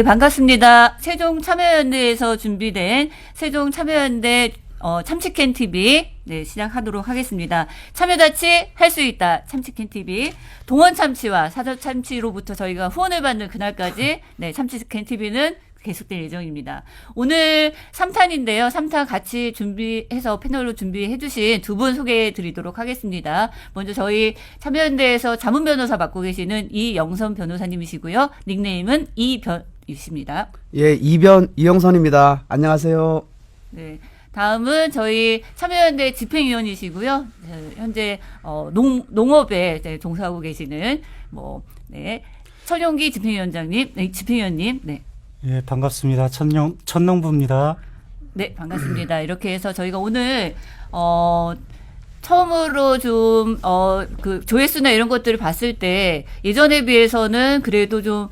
네, 반갑습니다. 세종참여연대에서 준비된 세종참여연대 참치캔 TV 네, 시작하도록 하겠습니다. 참여자치 할 수 있다. 참치캔 TV 동원 참치와 사저 참치로부터 저희가 후원을 받는 그날까지 네, 참치캔 TV는 계속될 예정입니다. 오늘 3탄인데요. 3탄 같이 준비해서 패널로 준비해 주신 두 분 소개해 드리도록 하겠습니다. 먼저 저희 참여연대에서 자문 변호사 맡고 계시는 이영선 변호사님이시고요. 닉네임은 이변이십니다. 예, 이영선입니다. 안녕하세요. 네. 다음은 저희 참여연대 집행위원이시고요. 현재 농업에 종사하고 계시는 천용기 집행위원장님, 집행위원님. 네. 예, 반갑습니다. 천농부입니다. 네, 반갑습니다. 이렇게 해서 저희가 오늘 처음으로 좀 그 조회수나 이런 것들을 봤을 때 예전에 비해서는 그래도 좀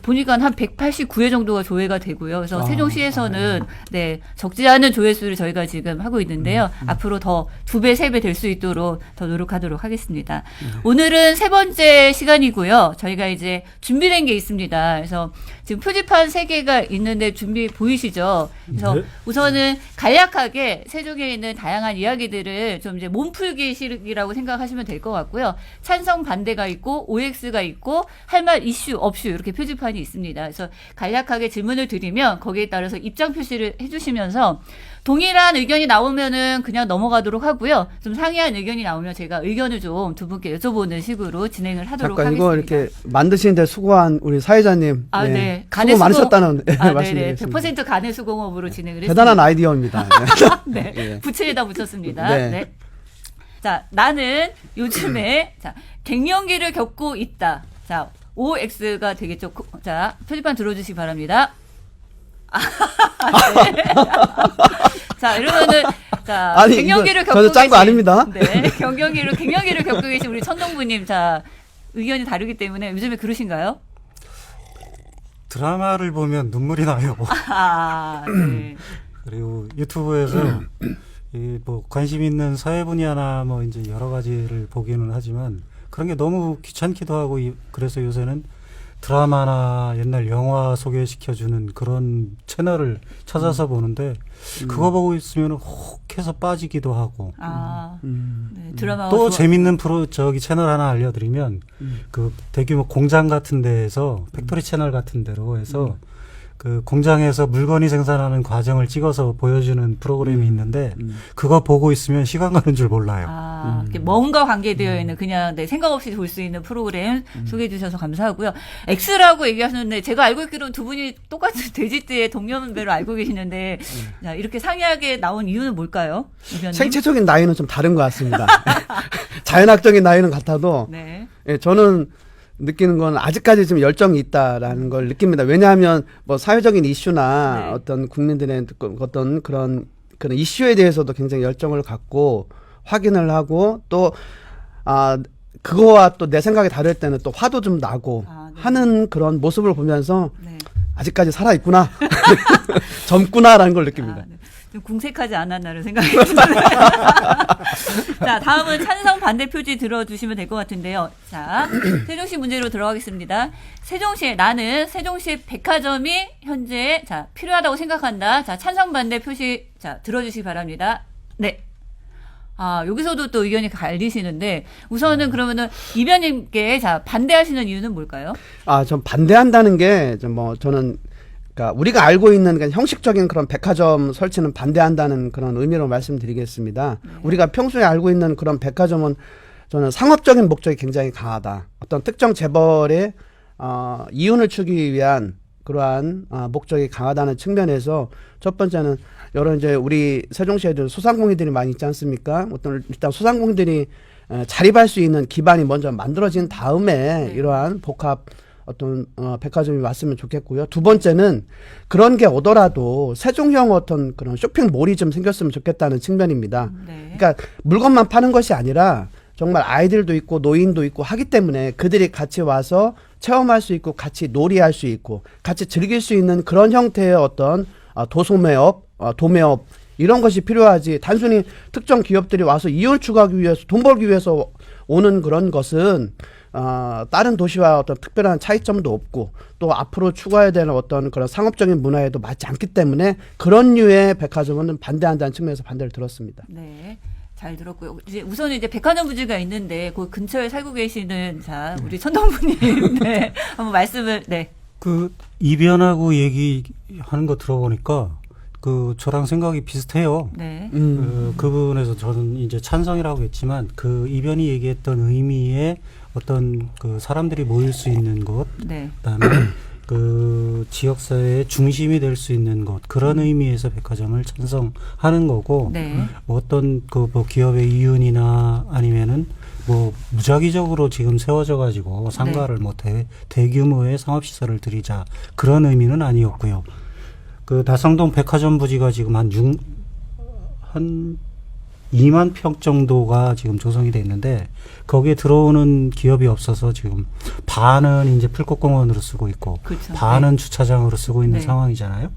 보니까 한 189회 정도가 조회가 되고요. 그래서 세종시에서는 네, 적지 않은 조회수를 저희가 지금 하고 있는데요. 앞으로 더 2배, 3배 될 수 있도록 더 노력하도록 하겠습니다. 오늘은 세 번째 시간이고요. 저희가 이제 준비된 게 있습니다. 그래서 지금 표지판 3개가 있는데 준비 보이시죠? 그래서 네. 우선은 간략하게 세종에 있는 다양한 이야기들을 좀 이제 몸풀기식이라고 생각하시면 될 것 같고요. 찬성 반대가 있고 OX가 있고 할 말 이슈 없슈 이렇게 표지판이 있습니다. 그래서 간략하게 질문을 드리면 거기에 따라서 입장 표시를 해주시면서 동일한 의견이 나오면은 그냥 넘어가도록 하고요. 좀 상이한 의견이 나오면 제가 의견을 좀 두 분께 여쭤보는 식으로 진행을 하도록 잠깐 하겠습니다. 이거 이렇게 만드시는데 수고한 우리 사회자님. 아, 네. 네. 수고 많으셨다는 네네. 말씀드리겠습니다. 100% 간의 수공업으로 진행을 대단한 했습니다. 아이디어입니다. 네. 예. 부채에다 붙였습니다. 네. 네. 자, 나는 요즘에 갱년기를 겪고 있다. 자, OX가 되겠죠. 자, 표지판 들어주시기 바랍니다. 네. 자, 이러면은 아니, 갱년기를 이거 겪고 저도 짠거 계신- 아닙니다. 네. 갱년기를 겪고 계신 우리 천동부님, 자, 의견이 다르기 때문에 요즘에 그러신가요? 드라마를 보면 눈물이 나요. 아, 네. 그리고 유튜브에서 뭐 관심 있는 사회 분야나 뭐 이제 여러 가지를 보기는 하지만 그런 게 너무 귀찮기도 하고 그래서 요새는 드라마나 옛날 영화 소개시켜주는 그런 채널을 찾아서 보는데 그거 보고 있으면 혹해서 빠지기도 하고 네, 드라마가 또 재밌는 채널 하나 알려드리면 그 대규모 공장 같은 데에서 팩토리 채널 같은 데로 해서 그 공장에서 물건이 생산하는 과정을 찍어서 보여주는 프로그램이 있는데 그거 보고 있으면 시간 가는 줄 몰라요. 이렇게 뭔가 관계되어 있는 그냥 생각 없이 볼 수 있는 프로그램 소개해 주셔서 감사하고요. X라고 얘기하셨는데 제가 알고 있기로는 두 분이 똑같은 돼지띠의 동년배로 알고 계시는데 자, 이렇게 상이하게 나온 이유는 뭘까요? 의견님? 생체적인 나이는 좀 다른 것 같습니다. 자연학적인 나이는 같아도 네. 예, 저는 느끼는 건 아직까지 좀 열정이 있다라는 걸 느낍니다. 왜냐하면 뭐 사회적인 이슈나 네. 어떤 국민들의 어떤 그런 이슈에 대해서도 굉장히 열정을 갖고 확인을 하고 또 그거와 또 내 생각이 다를 때는 또 화도 좀 나고 네. 하는 그런 모습을 보면서 네. 아직까지 살아 있구나, 젊구나라는 걸 느낍니다. 네. 좀 궁색하지 않았나를 생각이 듭니다. 자, 다음은 찬성 반대 표지 들어주시면 될 것 같은데요. 자, 세종시 문제로 들어가겠습니다. 나는 세종시 백화점이 현재 필요하다고 생각한다. 자, 찬성 반대 표시 들어주시기 바랍니다. 네. 여기서도 또 의견이 갈리시는데 우선은 그러면은 이변님께 반대하시는 이유는 뭘까요? 전 반대한다는 게 저는 그러니까 우리가 알고 있는 그냥 형식적인 그런 백화점 설치는 반대한다는 그런 의미로 말씀드리겠습니다. 우리가 평소에 알고 있는 그런 백화점은 저는 상업적인 목적이 굉장히 강하다. 어떤 특정 재벌의 이윤을 추기 위한 그러한 목적이 강하다는 측면에서 첫 번째는 여러 이제 우리 세종시에도 소상공인들이 많이 있지 않습니까? 일단 소상공인들이 자립할 수 있는 기반이 먼저 만들어진 다음에 이러한 복합 어떤 백화점이 왔으면 좋겠고요. 두 번째는 그런 게 오더라도 세종형 어떤 그런 쇼핑몰이 좀 생겼으면 좋겠다는 측면입니다. 네. 그러니까 물건만 파는 것이 아니라 정말 아이들도 있고 노인도 있고 하기 때문에 그들이 같이 와서 체험할 수 있고 같이 놀이할 수 있고 같이 즐길 수 있는 그런 형태의 어떤 도매업 이런 것이 필요하지. 단순히 특정 기업들이 와서 이윤 추구하기 위해서 돈 벌기 위해서 오는 그런 것은 다른 도시와 어떤 특별한 차이점도 없고 또 앞으로 추구해야 되는 어떤 그런 상업적인 문화에도 맞지 않기 때문에 그런 류의 백화점은 반대한다는 측면에서 반대를 들었습니다. 네. 잘 들었고요. 이제 우선 이제 백화점 부지가 있는데 그 근처에 살고 계시는 자 우리 천동부님 네 한번 말씀을 네. 그 이변하고 얘기하는 거 들어보니까 그 저랑 생각이 비슷해요. 네. 그 부분에서 저는 이제 찬성이라고 했지만 그 이변이 얘기했던 의미의 어떤 그 사람들이 모일 수 있는 곳, 네. 그다음에 그 지역사회의 중심이 될 수 있는 곳 그런 의미에서 백화점을 찬성하는 거고 네. 뭐 어떤 그 뭐 기업의 이윤이나 아니면은 뭐 무작위적으로 지금 세워져 가지고 상가를 뭐 대규모의 상업시설을 들이자 그런 의미는 아니었고요. 그 다성동 백화점 부지가 지금 한 2만 평 정도가 지금 조성이 돼 있는데 거기에 들어오는 기업이 없어서 지금 반은 이제 풀꽃공원으로 쓰고 있고 그렇죠. 반은 주차장으로 쓰고 있는 네. 상황이잖아요.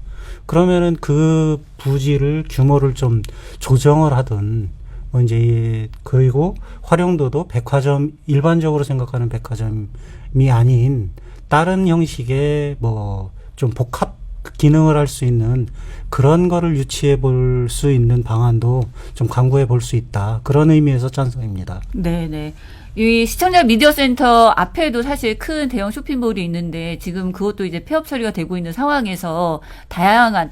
그러면은 그 부지를 규모를 좀 조정을 하든 뭐 이제 그리고 활용도도 백화점 일반적으로 생각하는 백화점이 아닌 다른 형식의 뭐 좀 복합 기능을 할 수 있는 그런 거를 유치해 볼 수 있는 방안도 좀 강구해 볼 수 있다. 그런 의미에서 찬성입니다. 네네. 이 시청자 미디어 센터 앞에도 사실 큰 대형 쇼핑몰이 있는데 지금 그것도 이제 폐업 처리가 되고 있는 상황에서 다양한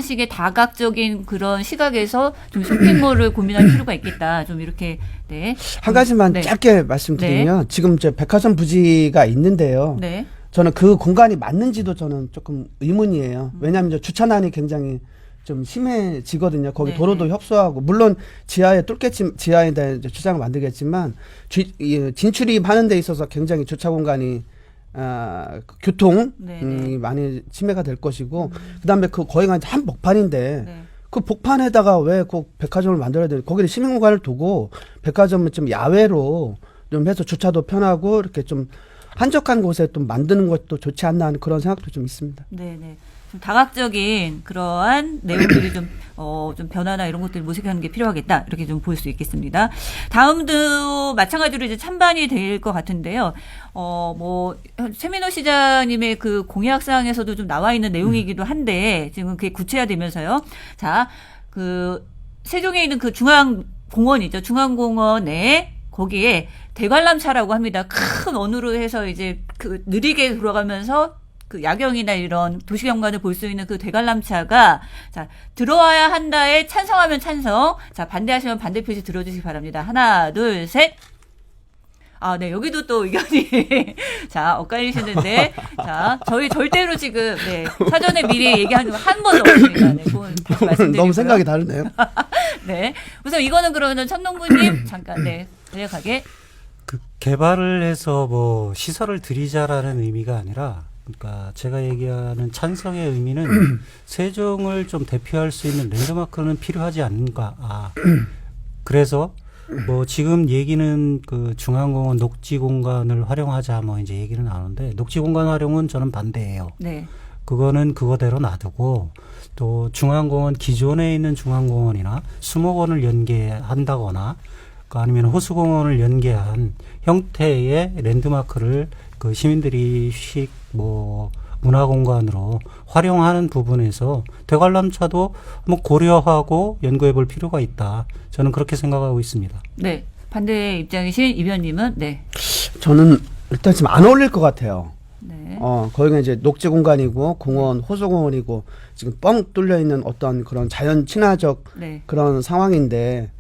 식의 다각적인 그런 시각에서 좀 쇼핑몰을 고민할 필요가 있겠다. 좀 이렇게 네. 한 가지만 네. 짧게 말씀드리면 지금 이제 백화점 부지가 있는데요. 네. 저는 그 공간이 맞는지도 저는 조금 의문이에요. 왜냐하면 이제 주차난이 굉장히 좀 심해지거든요. 거기 네, 도로도 네. 협소하고 물론 지하에 지하에다 이제 주차장을 만들겠지만 진출입하는 데 있어서 굉장히 주차 공간이 교통이 네, 네. 많이 침해가 될 것이고 그다음에 그 거기가 한 복판인데 네. 그 복판에다가 왜 꼭 백화점을 만들어야 되는? 거기를 시민 공간을 두고 백화점을 좀 야외로 좀 해서 주차도 편하고 이렇게 좀 한적한 곳에 좀 만드는 것도 좋지 않나 하는 그런 생각도 좀 있습니다. 네네. 좀 다각적인 그러한 내용들이 좀 변화나 이런 것들을 모색하는 게 필요하겠다. 이렇게 좀 볼 수 있겠습니다. 다음도 마찬가지로 이제 찬반이 될 것 같은데요. 최민호 시장님의 그 공약사항에서도 좀 나와 있는 내용이기도 한데 지금 그게 구체화되면서요. 자, 그 세종에 있는 그 중앙공원이죠. 중앙공원에 거기에 대관람차라고 합니다. 큰 원으로 해서 이제 그 느리게 돌아가면서 그 야경이나 이런 도시경관을 볼 수 있는 그 대관람차가 자 들어와야 한다에 찬성하면 찬성, 자 반대하시면 반대 표시 들어주시기 바랍니다. 하나, 둘, 셋. 네 여기도 또 의견이 자 엇갈리시는데 자 저희 절대로 지금 네 사전에 미리 얘기하는 거 한 번도 없습니다. 네, 그건 다시 말씀드리고요. 너무 생각이 다르네요. 네 우선 이거는 그러면 천농부님 잠깐 네 간략하게. 그 개발을 해서 뭐 시설을 들이자라는 의미가 아니라 그러니까 제가 얘기하는 찬성의 의미는 세종을 좀 대표할 수 있는 랜드마크는 필요하지 않은가. 그래서 뭐 지금 얘기는 그 중앙공원 녹지 공간을 활용하자 뭐 이제 얘기는 나오는데 녹지 공간 활용은 저는 반대예요. 네. 그거는 그거대로 놔두고 또 중앙공원 기존에 있는 중앙공원이나 수목원을 연계한다거나 아니면 호수공원을 연계한 형태의 랜드마크를 그 시민들이 문화공간으로 활용하는 부분에서 대관람차도 뭐 고려하고 연구해 볼 필요가 있다. 저는 그렇게 생각하고 있습니다. 네. 반대 입장이신 이 의원님은 네. 저는 일단 지금 안 어울릴 것 같아요. 네. 거기가 이제 녹지 공간이고 공원, 호수공원이고 지금 뻥 뚫려 있는 어떤 그런 자연 친화적 네. 그런 상황인데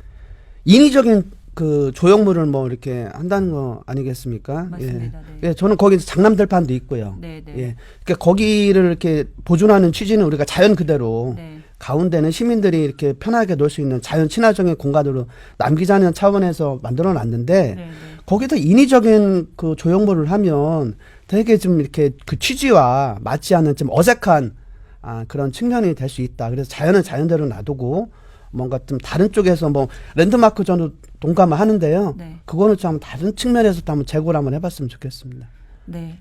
인위적인 그 조형물을 뭐 이렇게 한다는 거 아니겠습니까? 맞습니다. 예. 네. 예, 저는 거기 장남들판도 있고요. 네, 네. 예. 그러니까 거기를 이렇게 보존하는 취지는 우리가 자연 그대로 네. 가운데는 시민들이 이렇게 편하게 놀 수 있는 자연 친화적인 공간으로 남기자는 차원에서 만들어 놨는데 네, 네. 거기다 인위적인 그 조형물을 하면 되게 좀 이렇게 그 취지와 맞지 않는 좀 어색한 그런 측면이 될 수 있다. 그래서 자연은 자연대로 놔두고 뭔가 좀 다른 쪽에서 뭐 랜드마크 저는 동감을 하는데요. 네. 그거는 좀 다른 측면에서 또 한번 재고를 한번 해봤으면 좋겠습니다. 네.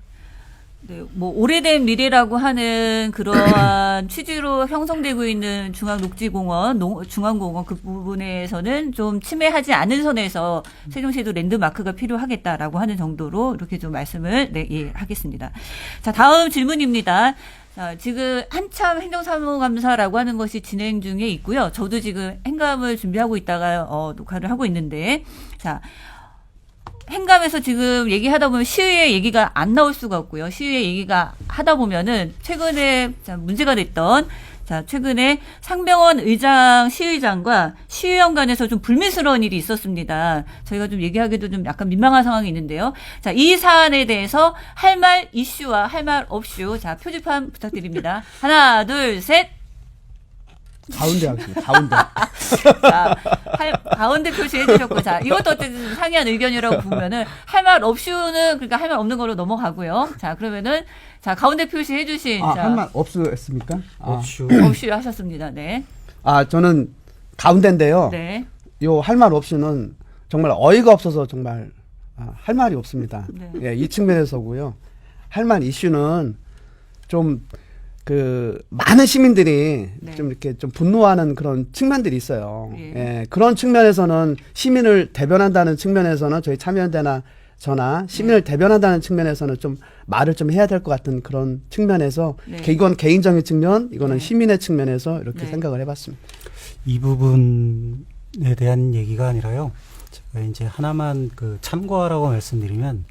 네, 뭐 오래된 미래라고 하는 그러한 취지로 형성되고 있는 중앙녹지공원, 중앙공원 그 부분에서는 좀 침해하지 않은 선에서 세종시도 랜드마크가 필요하겠다라고 하는 정도로 이렇게 좀 말씀을 하겠습니다. 자, 다음 질문입니다. 자, 지금 한참 행정사무감사라고 하는 것이 진행 중에 있고요. 저도 지금 행감을 준비하고 있다가 녹화를 하고 있는데, 자, 행감에서 지금 얘기하다 보면 시의회 얘기가 안 나올 수가 없고요. 시의회 얘기가 하다 보면은 최근에 문제가 됐던 최근에 상병원 의장 시의장과 시의원 간에서 좀 불미스러운 일이 있었습니다. 저희가 좀 얘기하기도 좀 약간 민망한 상황이 있는데요. 자, 이 사안에 대해서 할 말 이슈와 할 말 없슈. 자, 표지판 부탁드립니다. 하나, 둘, 셋. 가운데 하겠습니다. 가운데. 자, 가운데 표시해 주셨고, 자, 이것도 어쨌든 상이한 의견이라고 보면은, 할 말 없슈는, 그러니까 할 말 없는 걸로 넘어가고요. 자, 그러면은, 자, 가운데 표시해 주신. 할 말 없으셨습니까? 없슈. 없슈 하셨습니다. 네. 저는 가운데인데요. 네. 요 할 말 없이는 정말 어이가 없어서 정말 할 말이 없습니다. 네. 예, 이 측면에서고요. 할 말 이슈는 좀 많은 시민들이 네. 좀 이렇게 좀 분노하는 그런 측면들이 있어요. 예. 예, 그런 측면에서는 시민을 대변한다는 측면에서는 저희 참여연대나 저나 시민을 대변한다는 측면에서는 좀 말을 좀 해야 될 것 같은 그런 측면에서 네. 이건 개인적인 측면, 이거는 네. 시민의 측면에서 이렇게 네. 생각을 해봤습니다. 이 부분에 대한 얘기가 아니라요. 제가 이제 하나만 참고하라고 말씀드리면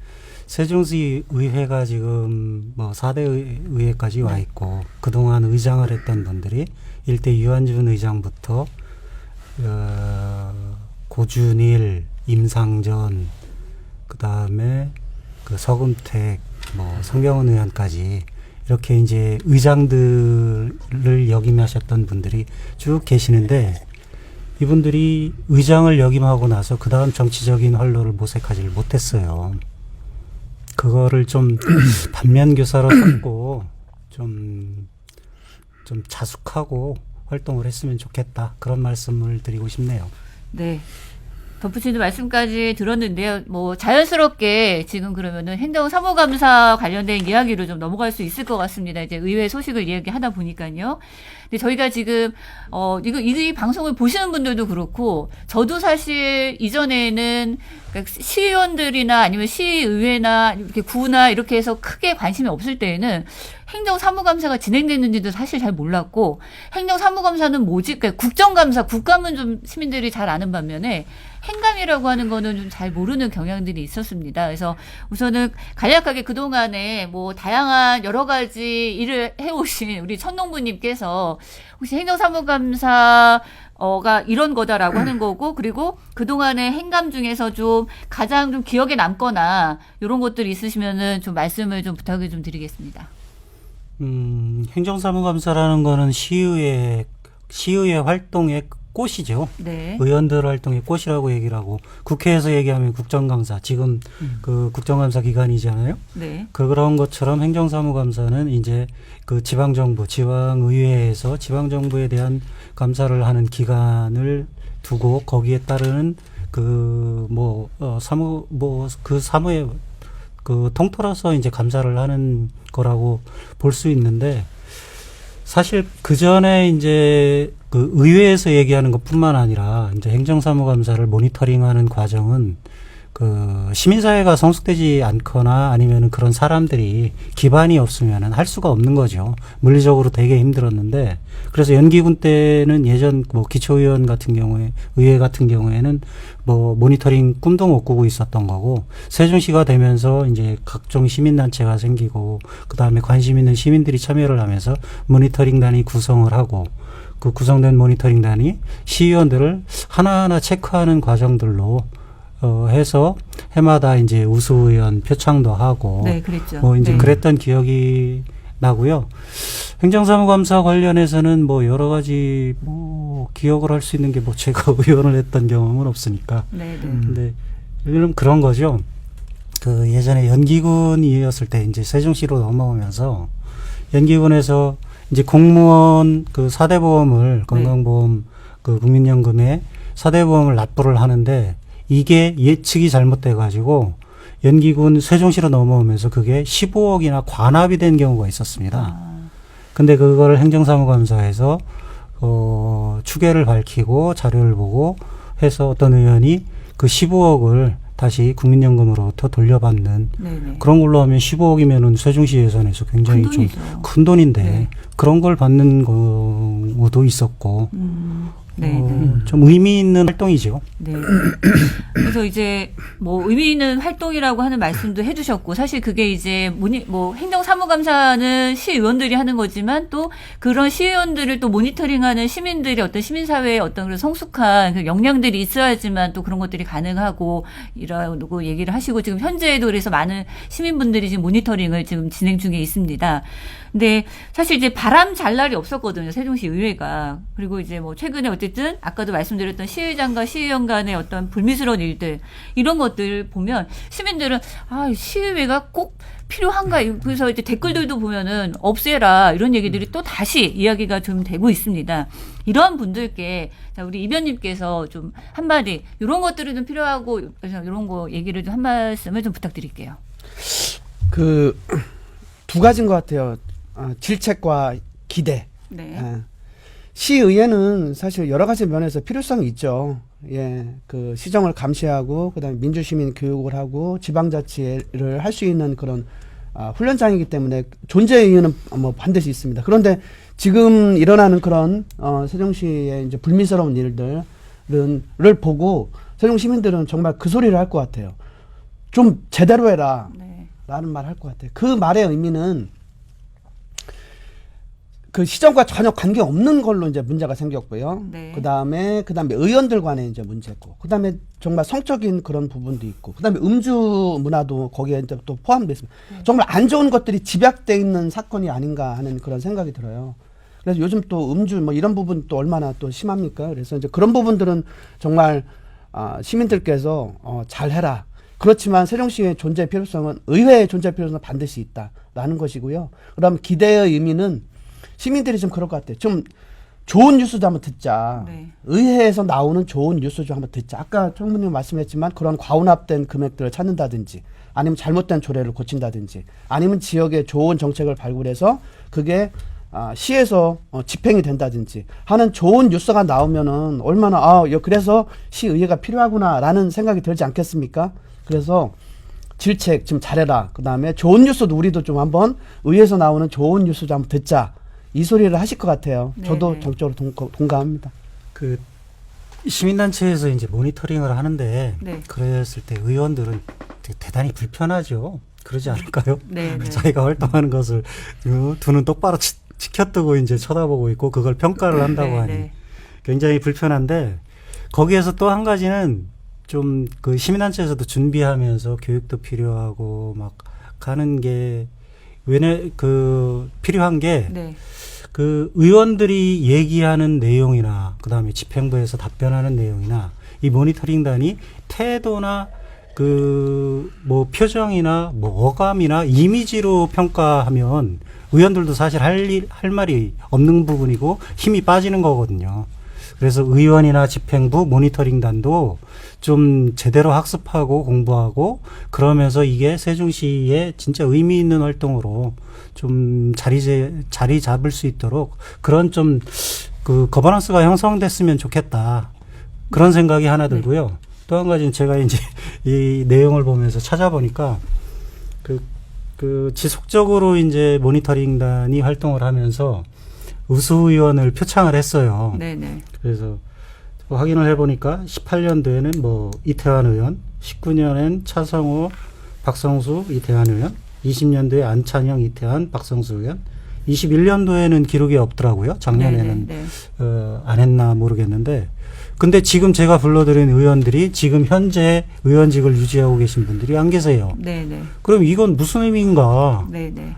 세종시 의회가 지금 뭐 4대 의회까지 와 있고 그동안 의장을 했던 분들이 일대 유한준 의장부터 고준일, 임상전, 그다음에 서금택, 뭐 성경원 의원까지 이렇게 이제 의장들을 역임하셨던 분들이 쭉 계시는데 이분들이 의장을 역임하고 나서 그다음 정치적인 활로를 모색하지를 못했어요. 그거를 좀 반면교사로 삼고 좀 자숙하고 활동을 했으면 좋겠다. 그런 말씀을 드리고 싶네요. 네. 덧붙이는 말씀까지 들었는데요. 뭐 자연스럽게 지금 그러면은 행정사무감사 관련된 이야기로 좀 넘어갈 수 있을 것 같습니다. 이제 의회 소식을 이야기하다 보니까요. 근데 저희가 지금 이 방송을 보시는 분들도 그렇고 저도 사실 이전에는 그러니까 시의원들이나 아니면 시의회나 이렇게 구나 이렇게 해서 크게 관심이 없을 때에는 행정사무감사가 진행됐는지도 사실 잘 몰랐고 행정사무감사는 뭐지? 그러니까 국정감사, 국감은 좀 시민들이 잘 아는 반면에 행감이라고 하는 거는 좀 잘 모르는 경향들이 있었습니다. 그래서 우선은 간략하게 그동안에 뭐 다양한 여러 가지 일을 해오신 우리 천농부님께서 혹시 행정사무감사가 이런 거다라고 하는 거고 그리고 그동안의 행감 중에서 좀 가장 좀 기억에 남거나 이런 것들이 있으시면은 좀 말씀을 좀 부탁을 좀 드리겠습니다. 행정사무감사라는 거는 시의회 활동의 꽃이죠. 네. 의원들 활동의 꽃이라고 얘기를 하고 국회에서 얘기하면 국정감사 지금 국정감사 기간이잖아요. 네. 그런 것처럼 행정사무감사는 이제 지방정부, 지방의회에서 지방정부에 대한 감사를 하는 기간을 두고 거기에 따르는 사무의 통틀어서 이제 감사를 하는 거라고 볼 수 있는데 사실 그 전에 이제 의회에서 얘기하는 것뿐만 아니라 이제 행정사무감사를 모니터링하는 과정은 시민사회가 성숙되지 않거나 아니면은 그런 사람들이 기반이 없으면은 할 수가 없는 거죠. 물리적으로 되게 힘들었는데 그래서 연기군 때는 예전 기초의원 같은 경우에 의회 같은 경우에는 모니터링 꿈도 못 꾸고 있었던 거고 세종시가 되면서 이제 각종 시민단체가 생기고 그 다음에 관심 있는 시민들이 참여를 하면서 모니터링단이 구성을 하고 그 구성된 모니터링단이 시의원들을 하나하나 체크하는 과정들로 해서 해마다 이제 우수의원 표창도 하고 네, 그랬죠. 이제 네. 그랬던 기억이 나고요. 행정사무감사 관련해서는 여러 가지 기억을 할 수 있는 게 제가 의원을 했던 경험은 없으니까. 네, 네. 근데 그런 거죠. 예전에 연기군이었을 때 이제 세종시로 넘어오면서 연기군에서 이제 공무원 4대 보험을 건강보험 국민연금에 4대 보험을 납부를 하는데 이게 예측이 잘못돼 가지고 연기군 세종시로 넘어오면서 그게 15억이나 관합이 된 경우가 있었습니다. 아, 근데 그걸 행정사무감사에서 추계를 밝히고 자료를 보고 해서 어떤 의원이 그 15억을 다시 국민연금으로부터 돌려받는 네네. 그런 걸로 하면 15억이면은 세종시 예산에서 굉장히 큰 좀 돈이죠. 큰 돈인데 네. 그런 걸 받는 경우도 있었고 네. 좀 의미 있는 활동이죠. 네. 그래서 이제 뭐 의미 있는 활동이라고 하는 말씀도 해주셨고 사실 그게 이제 뭐 행정사무감사는 시의원들이 하는 거지만 또 그런 시의원들을 또 모니터링하는 시민들이 어떤 시민사회의 어떤 그런 성숙한 그 역량들이 있어야지만 또 그런 것들이 가능하고 이라고 얘기를 하시고 지금 현재에도 그래서 많은 시민분들이 지금 모니터링을 지금 진행 중에 있습니다. 근데 사실 이제 바람 잘 날이 없었거든요. 세종시 의회가. 그리고 이제 뭐 최근에 어쨌든 아까도 말씀드렸던 시의장과 시의원 간의 어떤 불미스러운 일들 이런 것들 보면 시민들은 아, 시의회가 꼭 필요한가? 그래서 이제 댓글들도 보면은 없애라 이런 얘기들이 또 다시 이야기가 좀 되고 있습니다. 이런 분들께 자, 우리 이변님께서 좀 한마디 이런 것들이 좀 필요하고 그래서 이런 거 얘기를 좀 한 말씀을 좀 부탁드릴게요. 그 두 가지인 것 같아요. 질책과 기대. 네. 시의회는 사실 여러 가지 면에서 필요성이 있죠. 예, 그 시정을 감시하고 그다음에 민주시민 교육을 하고 지방자치를 할 수 있는 그런 훈련장이기 때문에 존재의 이유는 뭐 반드시 있습니다. 그런데 지금 일어나는 그런 세종시의 이제 불미스러운 일들을 보고 세종 시민들은 정말 그 소리를 할 것 같아요. 좀 제대로 해라. 네. 라는 말 할 것 같아요. 그 말의 의미는 그 시정과 전혀 관계 없는 걸로 이제 문제가 생겼고요. 네. 그다음에 의원들 간의 이제 문제고, 그다음에 정말 성적인 그런 부분도 있고, 그다음에 음주 문화도 거기에 이제 또 포함되어 있습니다. 정말 안 좋은 것들이 집약돼 있는 사건이 아닌가 하는 그런 생각이 들어요. 그래서 요즘 또 음주 뭐 이런 부분 또 얼마나 또 심합니까? 그래서 이제 그런 부분들은 정말 시민들께서 잘 해라. 그렇지만 세종시의 존재 필요성은 의회의 존재 필요성은 반드시 있다라는 것이고요. 그다음 기대의 의미는 시민들이 좀 그럴 것 같아요. 좀 좋은 뉴스 좀 한번 듣자. 네. 의회에서 나오는 좋은 뉴스 좀 한번 듣자. 아까 총무님 말씀했지만 그런 과운합된 금액들을 찾는다든지 아니면 잘못된 조례를 고친다든지 아니면 지역에 좋은 정책을 발굴해서 그게 시에서 집행이 된다든지 하는 좋은 뉴스가 나오면은 얼마나 그래서 시의회가 필요하구나라는 생각이 들지 않겠습니까? 그래서 질책 좀 잘해라. 그다음에 좋은 뉴스도 우리도 좀 한번 의회에서 나오는 좋은 뉴스 좀 한번 듣자. 이 소리를 하실 것 같아요. 저도 네네. 정적으로 동감합니다. 그 시민단체에서 이제 모니터링을 하는데 네. 그랬을 때 의원들은 되게 대단히 불편하죠. 그러지 않을까요? 네, 네. 자기가 활동하는 것을 두 눈 똑바로 치켜뜨고 이제 쳐다보고 있고 그걸 평가를 한다고 네, 하니 네. 굉장히 불편한데 거기에서 또 한 가지는 좀 그 시민단체에서도 준비하면서 교육도 필요하고 막 가는 게 필요한 게 네. 그 의원들이 얘기하는 내용이나 그다음에 집행부에서 답변하는 내용이나 이 모니터링단이 태도나 그 뭐 표정이나 뭐 어감이나 이미지로 평가하면 의원들도 사실 할 말이 없는 부분이고 힘이 빠지는 거거든요. 그래서 의원이나 집행부 모니터링단도 좀 제대로 학습하고 공부하고 그러면서 이게 세종시의 진짜 의미 있는 활동으로 좀 자리 잡을 수 있도록 그런 좀 그 거버넌스가 형성됐으면 좋겠다. 그런 생각이 하나 들고요. 또 한 가지는 제가 이제 이 내용을 보면서 찾아보니까 그 지속적으로 이제 모니터링단이 활동을 하면서 우수의원을 표창을 했어요. 네네. 그래서 확인을 해보니까 18년도에는 뭐 이태환 의원, 19년엔 차성호, 박성수, 이태환 의원, 20년도에 안찬영, 이태환, 박성수 의원, 21년도에는 기록이 없더라고요. 작년에는 네, 네, 안 했나 모르겠는데 근데 지금 제가 불러드린 의원들이 지금 현재 의원직을 유지하고 계신 분들이 안 계세요. 네네. 그럼 이건 무슨 의미인가? 네네.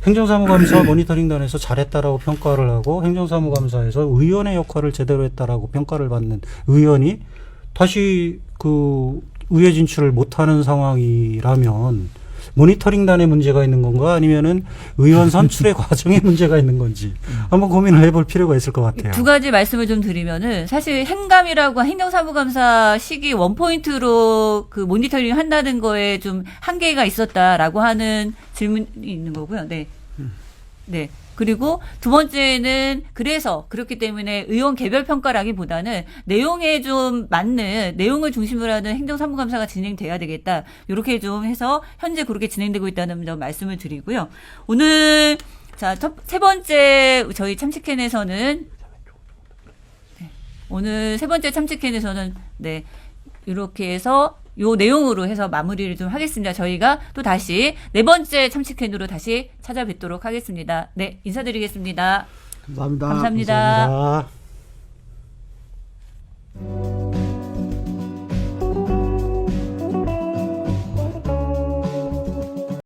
행정사무감사 모니터링단에서 잘했다라고 평가를 하고 행정사무감사에서 의원의 역할을 제대로 했다라고 평가를 받는 의원이 다시 그 의회 진출을 못하는 상황이라면 모니터링단에 문제가 있는 건가 아니면은 의원 선출의 과정에 문제가 있는 건지 한번 고민을 해볼 필요가 있을 것 같아요. 두 가지 말씀을 좀 드리면은 사실 행감이라고 행정사무감사 시기 원포인트로 그 모니터링 한다는 거에 좀 한계가 있었다라고 하는 질문이 있는 거고요. 네. 네. 그리고 두 번째는 그래서 그렇기 때문에 의원 개별 평가라기보다는 내용에 좀 맞는 내용을 중심으로 하는 행정사무감사가 진행돼야 되겠다. 이렇게 좀 해서 현재 그렇게 진행되고 있다는 점 말씀을 드리고요. 오늘 자, 세 번째 저희 참치캔에서는 네, 오늘 세 번째 참치캔에서는 네, 이렇게 해서 요 내용으로 해서 마무리를 좀 하겠습니다. 저희가 또 다시 네 번째 참치캔으로 다시 찾아뵙도록 하겠습니다. 네, 인사드리겠습니다. 감사합니다. 감사합니다. 감사합니다.